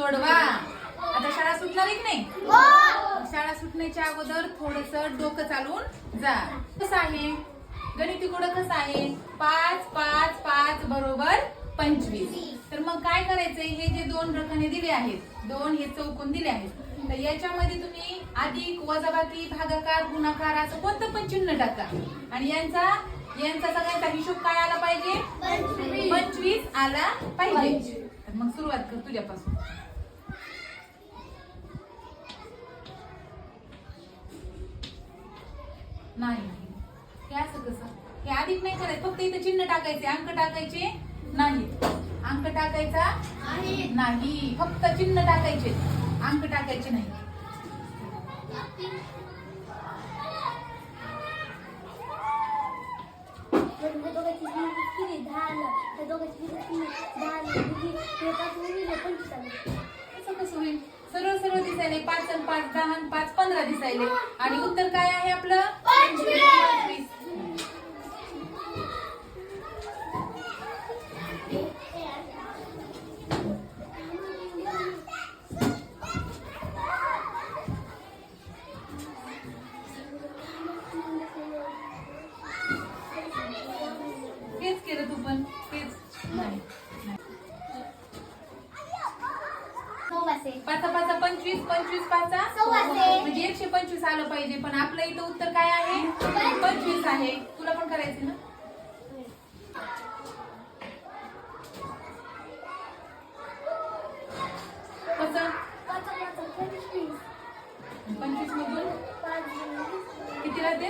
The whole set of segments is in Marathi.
सोडवा. आता शाळा सुटणार आहे की नाही? शाळा सुटण्याच्या अगोदर थोडस डोकं चालून जा. कसं आहे गणिती कोड? कसं आहे? 5 5 5 बरोबर 25. तर मग काय करायचंय? हे जे दोन रकाने दिले आहेत, दोन हे चौकोन दिले आहेत, तर याच्यामध्ये तुम्ही अधिक, वजाबाकी, भागाकार, गुणाकार असं कोणतं पण चिन्ह टाका आणि यांचा सगळ्यांचा हिशोब काय आला पाहिजे? 25 आला पाहिजे. तर मग सुरुवात कर तुझ्यापासून. नाही हे असं कसं? हे अधिक नाही करायचं, फक्त इथे चिन्ह टाकायचे, अंक टाकायचे नाही. अंक टाकायचा नाही, फक्त चिन्ह टाकायचे, अंक टाकायचे नाही. कसं होईल? सरळ सरळ दिसायले 5 आणि 5 10 आणि 5 15 दिसायले आणि उत्तर काय आहे आपलं? 25. तेच केलं तू पण? तेच नाही. 5 5 25 25 5 म्हणजे 125 आलं पाहिजे, पण आपलं इथं उत्तर काय आहे? 25 आहे. तुला पण करायचं ना? कसं? 25 मधून किती राहते?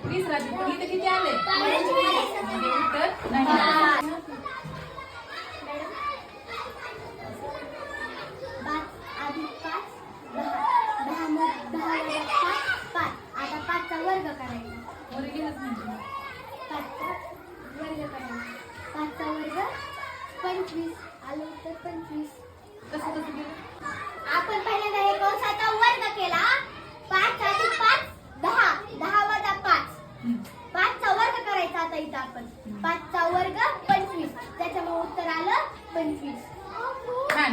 20 राहते, पण इथे किती आले? म्हणजे उत्तर नाही. वर्ग गेलाच म्हणजे 5चा वर्ग 25 आलं तर 25. कसं कसं केलं? आपण पहिल्यांदा हे कंसाचा वर्ग केला. 5 अधिक 5 10 10 वजा 5 5चा वर्ग करायचा. आता इथं आपण 5चा वर्ग 25, त्याच्यामुळे उत्तर आलं 25. छान.